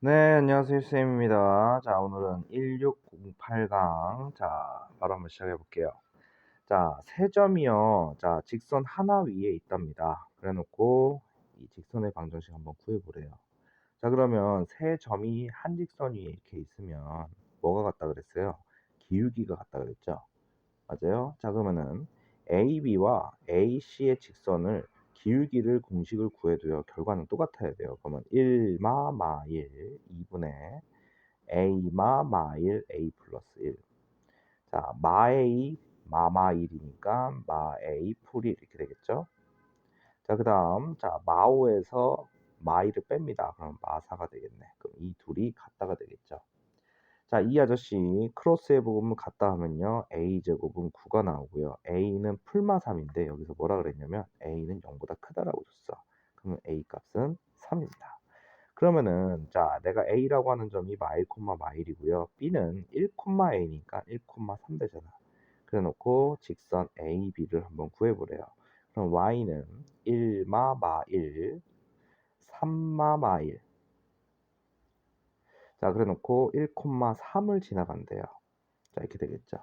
네, 안녕하세요. 쌤입니다. 자, 오늘은 1608강. 자, 바로 한번 시작해 볼게요. 자, 세 점이요. 자, 직선 하나 위에 있답니다. 그래 놓고 이 직선의 방정식 한번 구해 보래요. 자, 그러면 세 점이 한 직선 위에 이렇게 있으면 뭐가 같다 그랬어요? 기울기가 같다 그랬죠? 맞아요. 자, 그러면은 AB와 AC의 직선을 기울기를 공식을 구해도요. 결과는 똑같아야 돼요. 그러면 1마 마일 2분의 A마 마일 A 플러스 1. 자, 마A 마마일이니까 마A 풀1 이렇게 되겠죠. 자, 그다음 자, 마오에서 마일을 뺍니다. 그럼 마사가 되겠네. 그럼 이 둘이 같다가 되겠죠. 자, 이 아저씨 크로스의 부분을 같다 하면요. a제곱은 9가 나오고요. a는 풀마 3인데 여기서 뭐라 그랬냐면 a는 0보다 크다라고 줬어. 그러면 a 값은 3입니다. 그러면은 자, 내가 a라고 하는 점이 마일 콤마 마일이고요. b는 1 콤마 a니까 1 콤마 3 되잖아. 그래 놓고 직선 AB를 한번 구해 보래요. 그럼 y는 1마 마일 3마 마일. 자, 그래 놓고 1 콤마 3을 지나간대요. 자, 이렇게 되겠죠.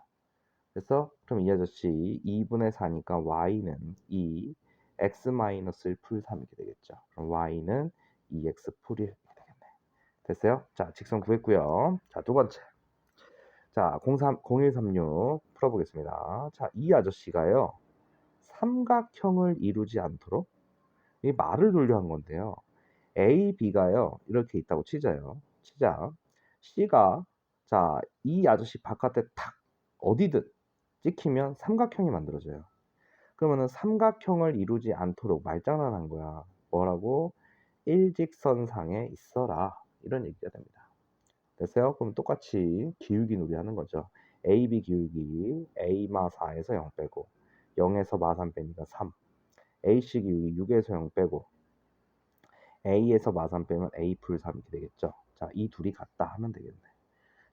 그래서 그럼 이 아저씨 2분의 4니까 y는 2 x 마이너스 1 풀 3 이렇게 되겠죠. 그럼 y는 2x 풀 1 이렇게 되겠네. 됐어요? 자, 직선 구했고요. 자, 두 번째. 자, 0136 풀어보겠습니다. 자, 이 아저씨가요. 삼각형을 이루지 않도록 이 말을 돌려 한 건데요. A, B가요. 이렇게 있다고 치자요. 치자. C가 자, 이 아저씨 바깥에 탁 어디든 찍히면 삼각형이 만들어져요. 그러면은 삼각형을 이루지 않도록 말장난한 거야. 뭐라고? 일직선상에 있어라. 이런 얘기가 됩니다. 됐어요? 그럼 똑같이 기울기 놀이 하는 거죠. AB 기울기 A마 4에서 0 빼고 0에서 마 3 빼니까 3. AC 기울기 6에서 0 빼고 A에서 마 3 빼면 A 풀 3 이렇게 되겠죠. 자, 이 둘이 같다 하면 되겠네.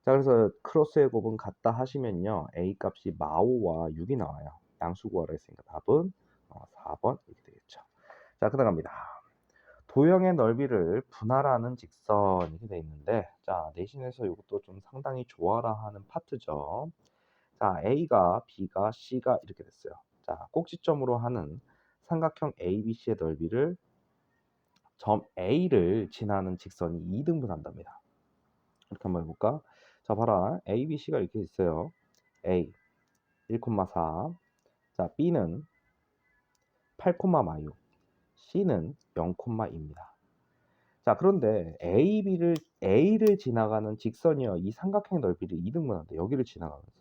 자, 그래서 크로스의 곱은 같다 하시면요. A 값이 마5와 6이 나와요. 양수 구하라 했으니까 답은 4번 이렇게 되겠죠. 자, 그다갑니다. 도형의 넓이를 분할하는 직선 이렇게 돼 있는데 자, 내신에서 이것도 좀 상당히 좋아라 하는 파트죠. 자, A가 B가 C가 이렇게 됐어요. 자, 꼭지점으로 하는 삼각형 ABC의 넓이를 점 A를 지나는 직선이 2등분한답니다. 이렇게 한번 해볼까? 자, 봐라. A, B, C가 이렇게 있어요. A 1,4. 자, B는 8,6. C는 0,2입니다. 자, 그런데 A를 지나가는 직선이요. 이 삼각형의 넓이를 2등분한대. 여기를 지나가면서.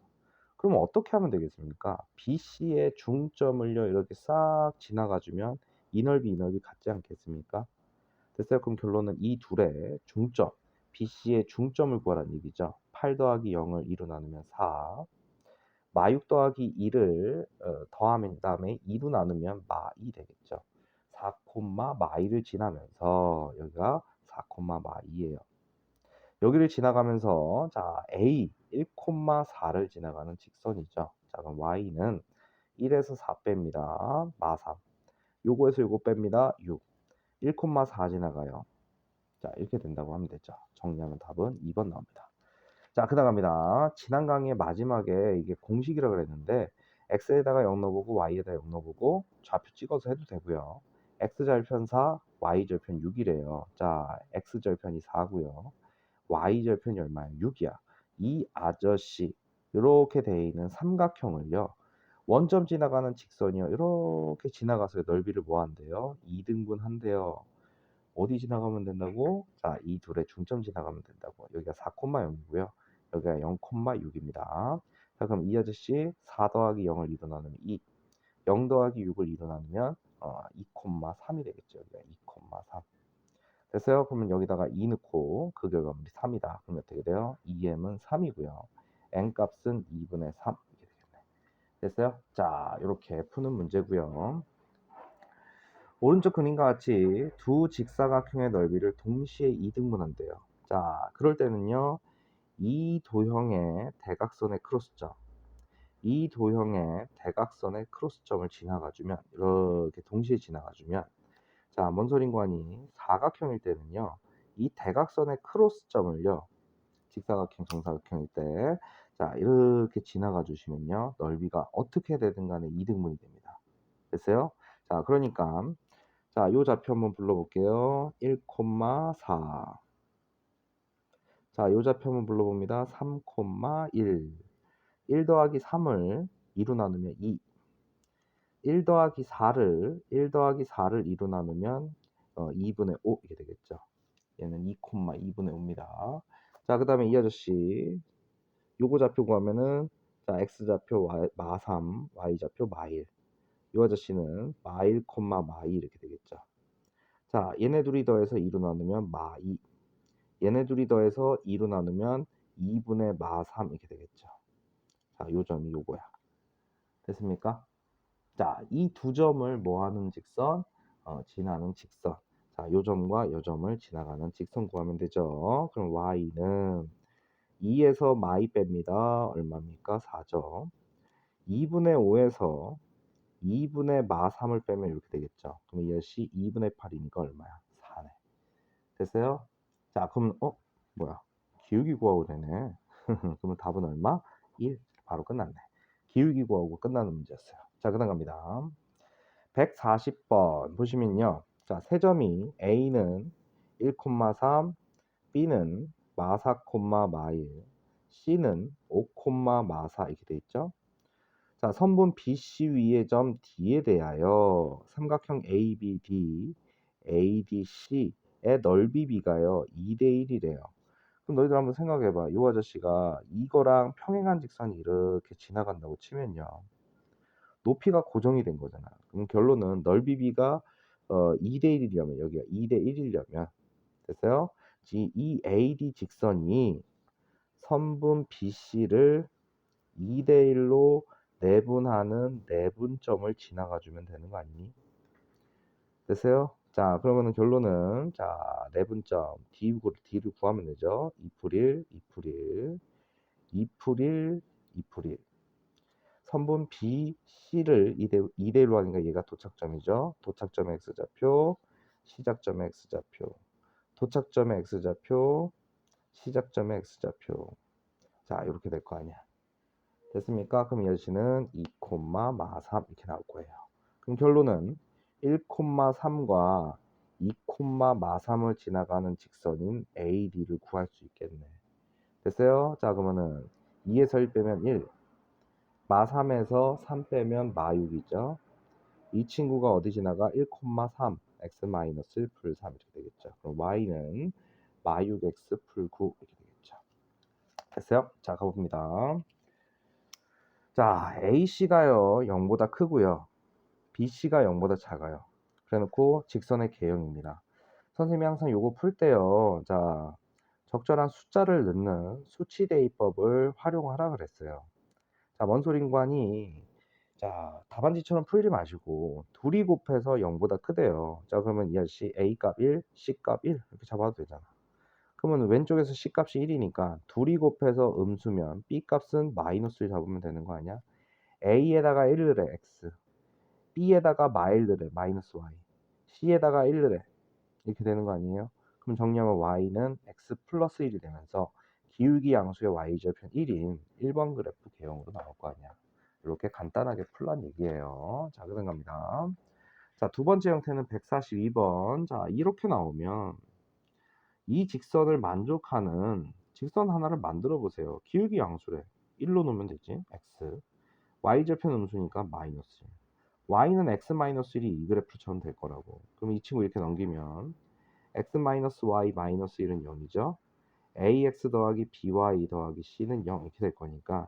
그러면 어떻게 하면 되겠습니까? BC의 중점을요. 이렇게 싹 지나가주면 이 넓이 같지 않겠습니까? 됐어요? 그럼 결론은 이 둘의 중점, BC의 중점을 구하라는 얘기죠. 8 더하기 0을 2로 나누면 4. 마 6 더하기 2를 더하면 다음에 2로 나누면 마 2 되겠죠. 4, 마 2를 지나면서 여기가 4, 마 2예요. 여기를 지나가면서 자, A 1,4를 지나가는 직선이죠. 자, 그럼 Y는 1에서 4 뺍니다. 마 3. 요거에서 요거 뺍니다. 6. 1,4 지나가요. 자, 이렇게 된다고 하면 되죠. 정리하면 답은 2번 나옵니다. 자, 그다음갑니다. 지난 강의의 마지막에 이게 공식이라고 그랬는데 x에다가 0 넣어보고 y에다 0 넣어보고 좌표 찍어서 해도 되고요. x절편 4, y절편 6이래요. 자, x절편이 4고요. y절편이 얼마예요? 6이야. 이 아저씨 이렇게 돼 있는 삼각형을요. 원점 지나가는 직선이요. 이렇게 지나가서 넓이를 뭐 한대요? 2등분 한대요. 어디 지나가면 된다고? 자, 이 둘의 중점 지나가면 된다고. 여기가 4,0이고요. 여기가 0,6입니다. 자, 그럼 이 아저씨 4 더하기 0을 2로 나누면 2. 0 더하기 6을 2로 나누면 2,3이 되겠죠. 여기가 2,3. 됐어요? 그러면 여기다가 2 넣고 그 결과물이 3이다. 그럼 어떻게 돼요? 2m은 3이고요. n 값은 2분의 3 이렇게 되겠네. 됐어요? 자, 이렇게 푸는 문제고요. 오른쪽 그림과 같이 두 직사각형의 넓이를 동시에 2등분한대요. 자, 그럴 때는요. 이 도형의 대각선의 크로스점, 이 도형의 대각선의 크로스점을 지나가주면 이렇게 동시에 지나가주면 자, 뭔 소린고 하니 사각형일 때는요. 이 대각선의 크로스점을요. 직사각형, 정사각형일 때 자 이렇게 지나가 주시면요. 넓이가 어떻게 되든 간에 이등분이 됩니다. 됐어요? 자 그러니까 자 요 좌표 한번 불러 볼게요. 1,4 자 요 좌표 한번 불러 봅니다. 3,1 1 더하기 3을 2로 나누면 2 1 더하기 4를 2로 나누면 2분의 5 이렇게 되겠죠. 얘는 2,2분의 5입니다. 자 그다음에 이 아저씨 요거 좌표 구하면은 자 x좌표 마3 y좌표 마1 요 아저씨는 마1, 마2 이렇게 되겠죠. 자 얘네 둘이 더해서 2로 나누면 마2 얘네 둘이 더해서 2로 나누면 2분의 마3 이렇게 되겠죠. 자 요 점이 요거야. 됐습니까? 자 이 두 점을 뭐 하는 직선? 지나는 직선. 자 요 점과 요 점을 지나가는 직선 구하면 되죠. 그럼 y는 2에서 마2 뺍니다. 얼마입니까? 4점. 2분의 5에서 2분의 마3을 빼면 이렇게 되겠죠. 그럼 이 아저씨 2분의 8이니까 얼마야? 4네. 됐어요? 자, 그럼 뭐야? 기울기 구하고 되네. 그러면 답은 얼마? 1. 바로 끝났네. 기울기 구하고 끝나는 문제였어요. 자, 그다음 갑니다. 140번 보시면요. 자, 세 점이 A는 1,3, B는 마4, 마1, C는 5, 마4 이렇게 돼 있죠. 자, 선분 BC 위의 점 D에 대하여 삼각형 ABD, ADC의 넓이 B가요 2대 1이래요. 그럼 너희들 한번 생각해봐. 이 아저씨가 이거랑 평행한 직선이 이렇게 지나간다고 치면요. 높이가 고정이 된 거잖아. 그럼 결론은 넓이 B가 2대 1이려면 여기가 2대 1이려면 됐어요? 이 AD 직선이 선분 BC를 2대 1로 내분하는 내분점을 지나가 주면 되는 거 아니니? 됐어요? 자, 그러면은 결론은 자, 내분점 D를 구하면 되죠. 2풀 1, 2풀 1, 2풀 1, 2풀 1. 선분 BC를 2대 1로 하니까 얘가 도착점이죠. 도착점의 X좌표, 시작점의 X좌표. 도착점의 X좌표, 시작점의 X좌표. 자, 이렇게 될 거 아니야. 됐습니까? 그럼 이 아저씨는 2, 마3 이렇게 나올 거예요. 그럼 결론은 1,3과 2, 마3을 지나가는 직선인 AD를 구할 수 있겠네. 됐어요? 자, 그러면은 2에서 1 빼면 1, 마3에서 3 빼면 마6이죠. 이 친구가 어디 지나가? 1,3, x-1 풀 3 이렇게 되겠죠. 그럼 y는 마6x 풀 9 이렇게 되겠죠. 됐어요? 자, 가봅니다. 자, AC가요 0보다 크고요. BC가 0보다 작아요. 그래놓고 직선의 개형입니다. 선생님이 항상 요거 풀 때요. 자, 적절한 숫자를 넣는 수치대입법을 활용하라 그랬어요. 자, 뭔 소린가니? 자, 답안지처럼 풀지 마시고 둘이 곱해서 0보다 크대요. 자, 그러면 이 아저씨 A 값 1, C 값 1 이렇게 잡아도 되잖아. 그러면 왼쪽에서 C 값이 1이니까 둘이 곱해서 음수면 B 값은 마이너스를 잡으면 되는 거 아니야? A에다가 1을 해, X. B에다가 마일을 해, 마이너스 Y. C에다가 1을 해. 이렇게 되는 거 아니에요? 그럼 정리하면 Y는 X 플러스 1이 되면서 기울기 양수의 Y절편 1인 1번 그래프 개형으로 나올 거 아니야. 이렇게 간단하게 풀란 얘기예요. 자, 그다음 갑니다. 자, 두 번째 형태는 142번. 자, 이렇게 나오면 이 직선을 만족하는 직선 하나를 만들어 보세요. 기울기 양수래. 1로 놓으면 되지. X. Y절편 음수니까 마이너스 1. Y는 X-1이 이 그래프처럼 될 거라고. 그럼 이 친구 이렇게 넘기면 X-Y-1은 0이죠. AX 더하기 BY 더하기 C는 0 이렇게 될 거니까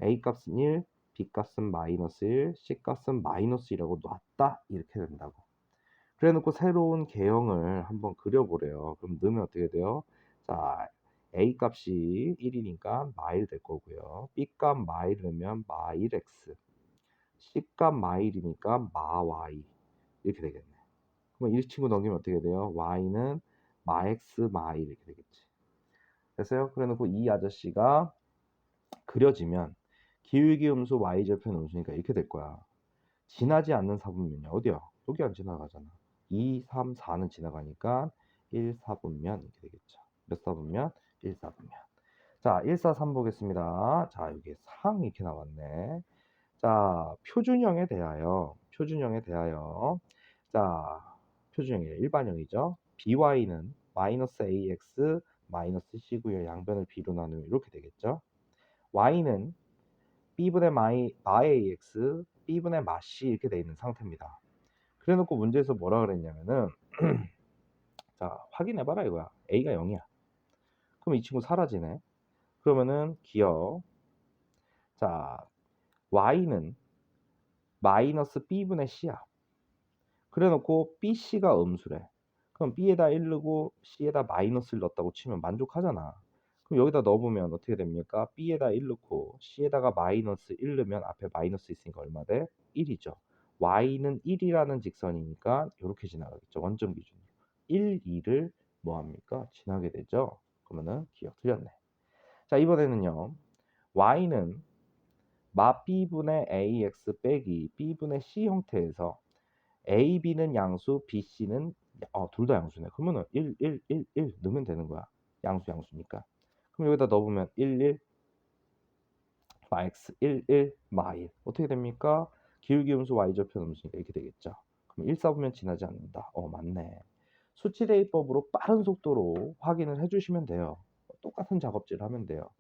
A 값은 1, B 값은 마이너스 1, C 값은 마이너스 1이라고 놨다 이렇게 된다고. 그래 놓고 새로운 개형을 한번 그려보래요. 그럼 넣으면 어떻게 돼요? 자, A 값이 1이니까 마일 될 거고요. B 값 마일 넣으면 마일 X, C 값 마일이니까 마 Y 이렇게 되겠네. 그럼 이 친구 넘기면 어떻게 돼요? Y는 마 X 마일 이렇게 되겠지. 됐어요? 그래 놓고 이 아저씨가 그려지면 기울기 음수 Y절편 음수니까 이렇게 될 거야. 지나지 않는 사분면이 어디야? 여기 안 지나가잖아. 2, 3, 4는 지나가니까 1, 4분면 이렇게 되겠죠. 몇 사분면? 1, 4분면. 자, 1, 4, 3 보겠습니다. 자, 여기 상 이렇게 나왔네. 자, 표준형에 대하여. 자, 표준형이 일반형이죠. by는 마이너스 ax 마이너스 c고요. 양변을 b로 나누면 이렇게 되겠죠. y는 b분의 마 ax b분의 마 c 이렇게 되어 있는 상태입니다. 그래 놓고 문제에서 뭐라 그랬냐면은 자, 확인해봐라 이거야. a가 0이야. 그럼 이 친구 사라지네. 그러면은 기억. 자, y는 마이너스 b분의 c야. 그래 놓고 bc가 음수래. 그럼 b에다 1 넣고 c에다 마이너스를 넣었다고 치면 만족하잖아. 그럼 여기다 넣어보면 어떻게 됩니까? b에다 1 넣고 c에다가 마이너스 1 넣으면 앞에 마이너스 있으니까 얼마 돼? 1이죠. y는 1이라는 직선이니까 이렇게 지나가겠죠. 원점 기준으로. 1, 2를 뭐합니까? 지나게 되죠. 그러면은 기억 틀렸네. 자, 이번에는요. y는 마 b분의 ax 빼기 b분의 c 형태에서 A, B는 양수, B, C는 둘 다 양수네. 그러면은 1, 1, 1, 1 넣으면 되는 거야. 양수, 양수니까. 그럼 여기다 넣어보면 1, 1, 마 X, 1, 1, 마 1. 어떻게 됩니까? 기울기음수 Y절편 음수니까 이렇게 되겠죠. 그럼 1, 4보면 지나지 않는다. 맞네. 수치대입법으로 빠른 속도로 확인을 해주시면 돼요. 똑같은 작업질을 하면 돼요.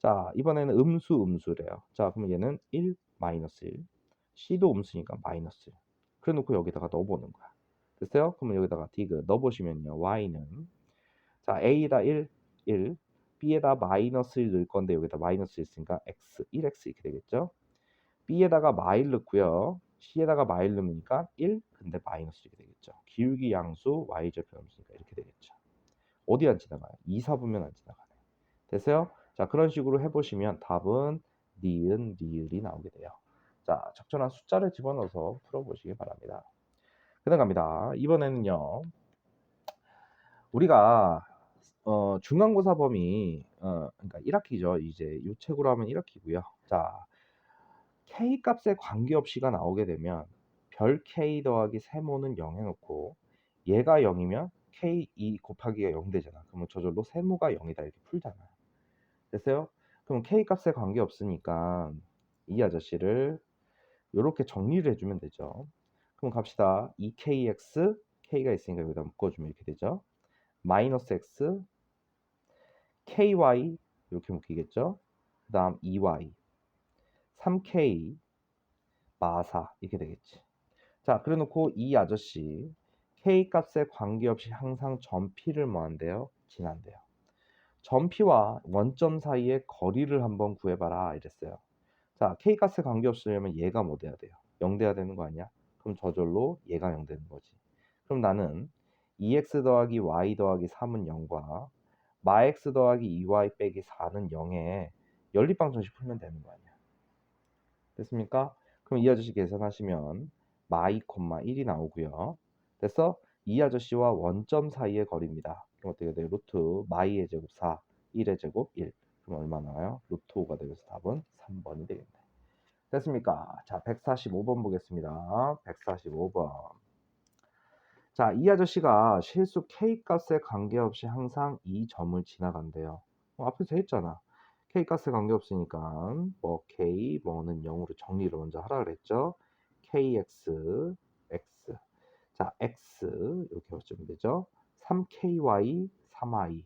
자, 이번에는 음수래요. 자, 그럼 얘는 1, 마이너스 1. C도 음수니까 마이너스 1. 그래 놓고 여기다가 넣어보는 거야. 됐어요? 그러면 여기다가 디귿 넣어보시면요. y는 자, a에다 1, 1, b에다 마이너스 1 넣을 건데 여기다 마이너스 있으니까 x, 1x 이렇게 되겠죠? b에다가 마일 넣고요. c에다가 마일 넣으니까 1, 근데 마이너스 이렇게 되겠죠. 기울기 양수 y절편 음수니까 이렇게 되겠죠. 어디 안 지나가요? 2, 4분면 안 지나가네. 됐어요? 자, 그런 식으로 해보시면 답은 니은, 리을이 나오게 돼요. 자, 적절한 숫자를 집어넣어서 풀어보시기 바랍니다. 그다음 갑니다. 이번에는요. 우리가 중간고사 범위 그러니까 1학기죠. 이제 요 책으로 하면 1학기고요. 자, K 값에 관계없이가 나오게 되면 별 K 더하기 세모는 0 해놓고 얘가 0이면 K2 곱하기가 0 되잖아. 그러면 저절로 세모가 0이다 이렇게 풀잖아. 됐어요? 그럼 K 값에 관계없으니까 이 아저씨를 요렇게 정리를 해주면 되죠. 그럼 갑시다. 2kx K가 있으니까 여기다 묶어주면 이렇게 되죠. 마이너스 x ky 이렇게 묶이겠죠. 그 다음 2y 3k 마사 이렇게 되겠지. 자, 그래 놓고 이 아저씨 k 값에 관계없이 항상 점 p를 뭐 한대요? 지난대요. 점 p와 원점 사이의 거리를 한번 구해봐라 이랬어요. 자, k 값에 관계없으려면 얘가 뭐 돼야 돼요? 0 돼야 되는 거 아니야? 그럼 저절로 얘가 0 되는 거지. 그럼 나는 2x 더하기 y 더하기 3은 0과 마 x 더하기 2y 빼기 4는 0에 연립방정식 풀면 되는 거 아니야. 됐습니까? 그럼 이 아저씨 계산하시면 마2, 1이 나오고요. 됐어? 이 아저씨와 원점 사이의 거리입니다. 그럼 어떻게 돼요? 루트 마2의 제곱 4, 1의 제곱 1. 그럼 얼마 나와요? 루트 5가 되면서 답은 3번이 되겠네. 됐습니까? 자, 145번 보겠습니다. 145번. 자, 이 아저씨가 실수 K 값에 관계없이 항상 이 점을 지나간대요. 앞에서 했잖아. K 값에 관계없으니까 뭐 K 뭐는 0으로 정리를 먼저 하라 그랬죠. KX X. 자, X 이렇게 써주면 되죠. 3KY 3I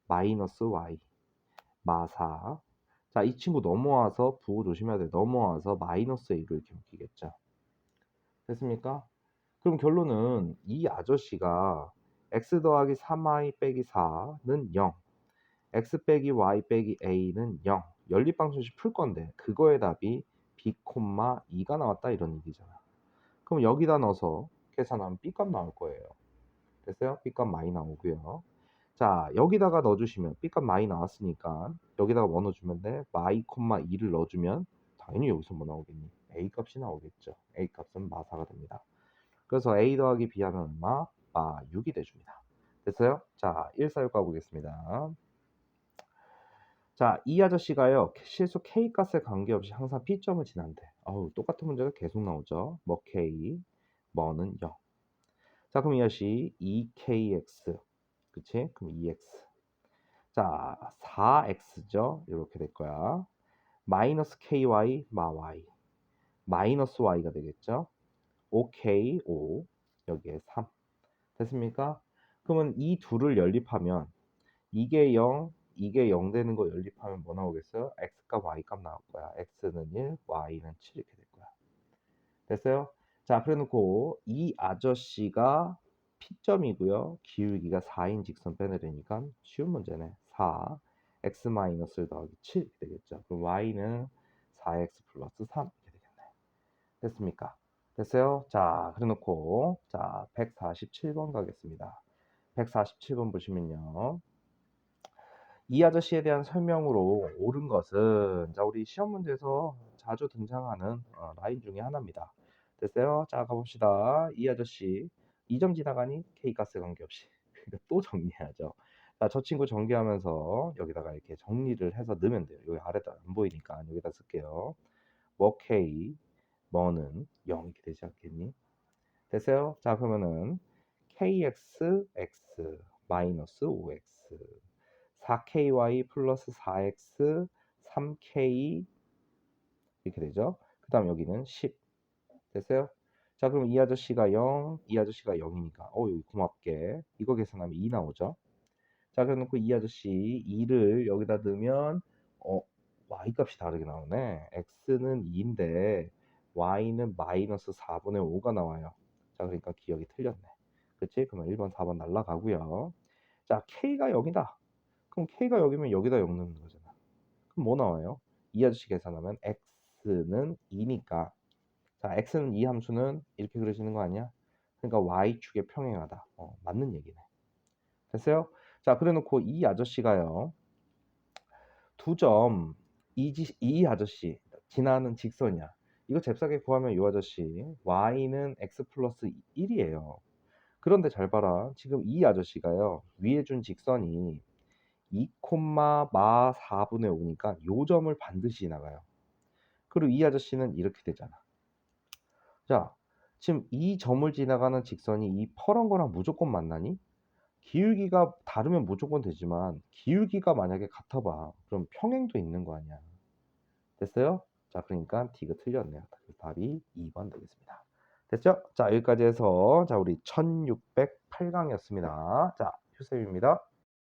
마이너스 Y 마사. 자, 이 친구 넘어와서 부호 조심해야 돼. 넘어와서 마이너스 A로 이렇게 묶이겠죠. 됐습니까? 그럼 결론은 이 아저씨가 x 더하기 3i 빼기 4는 0, x 빼기 y 빼기 a는 0. 연립방정식 풀 건데 그거의 답이 b, 2가 나왔다 이런 얘기잖아. 그럼 여기다 넣어서 계산하면 b 값 나올 거예요. 됐어요? b 값 많이 나오고요. 자, 여기다가 넣어주시면 b 값 많이 나왔으니까 여기다가 뭐 넣어주면 돼? y, 2를 넣어주면 당연히 여기서 뭐 나오겠니? a 값이 나오겠죠. a 값은 마사가 됩니다. 그래서 a 더하기 b 하면 얼마? 6이 돼줍니다. 됐어요? 자, 146 가보겠습니다. 자, 이 아저씨가요, 실수 k 값에 관계없이 항상 p점을 지난대. 똑같은 문제가 계속 나오죠. 뭐 k, 뭐는 0. 자, 그럼 이것이 2kx. 그치? 그럼 2x. 자, 4x죠? 이렇게 될 거야. 마이너스 ky 마 y. 마이너스 y가 되겠죠? 5k 5. 여기에 3. 됐습니까? 그러면 이 둘을 연립하면 이게 0, 이게 0 되는 거 연립하면 뭐 나오겠어요? x값 y값 나올 거야. x는 1, y는 7 이렇게 될 거야. 됐어요? 자, 그래 놓고 이 아저씨가 P점이고요. 기울기가 4인 직선 빼내려니까 쉬운 문제네. 4, x 마이너스 더하기 7 이렇게 되겠죠. 그럼 y는 4x 플러스 3 이렇게 되겠네. 됐습니까? 됐어요? 자, 그래 놓고 자, 147번 가겠습니다. 147번 보시면요. 이 아저씨에 대한 설명으로 옳은 것은 자, 우리 시험 문제에서 자주 등장하는 라인 중에 하나입니다. 됐어요? 자, 가봅시다. 이 아저씨 2점 지나가니 K가스 관계없이 그러니까 또 정리해야죠. 자, 저 친구 정리하면서 여기다가 이렇게 정리를 해서 넣으면 돼요. 여기 아래다 안 보이니까 여기다 쓸게요. 뭐 K 뭐는 0 이렇게 되지 않겠니? 됐어요? 자, 그러면은 KX X 마이너스 5X 4KY 플러스 4X 3K 이렇게 되죠. 그 다음 여기는 10 됐어요? 자, 그럼 이 아저씨가 0, 이 아저씨가 0이니까 여기 고맙게 이거 계산하면 2 나오죠. 자, 그래 놓고 이 아저씨 2를 여기다 넣으면 y값이 다르게 나오네. x는 2인데 y는 마이너스 4분의 5가 나와요. 자, 그러니까 기억이 틀렸네. 그치? 그러면 1번, 4번 날라가고요. 자, k가 0이다. 그럼 k가 여기면 여기다 0 넣는 거잖아. 그럼 뭐 나와요? 이 아저씨 계산하면 x는 2니까 자, x는 2 함수는 이렇게 그려지는 거 아니야? 그러니까 y축에 평행하다. 맞는 얘기네. 됐어요? 자, 그래 놓고 이 아저씨가요. 2점 이 아저씨 지나는 직선이야. 이거 잽싸게 구하면 이 아저씨 y는 x 플러스 1이에요. 그런데 잘 봐라. 지금 이 아저씨가요. 위에 준 직선이 2, 마 4분의 5니까 요 점을 반드시 지나가요. 그리고 이 아저씨는 이렇게 되잖아. 자, 지금 이 점을 지나가는 직선이 이 퍼런 거랑 무조건 만나니? 기울기가 다르면 무조건 되지만 기울기가 만약에 같아 봐. 그럼 평행도 있는 거 아니야. 됐어요? 자, 그러니까 D가 틀렸네요. 답이 2번 되겠습니다. 됐죠? 자, 여기까지 해서 자, 우리 1608강이었습니다. 자, 휴쌤입니다.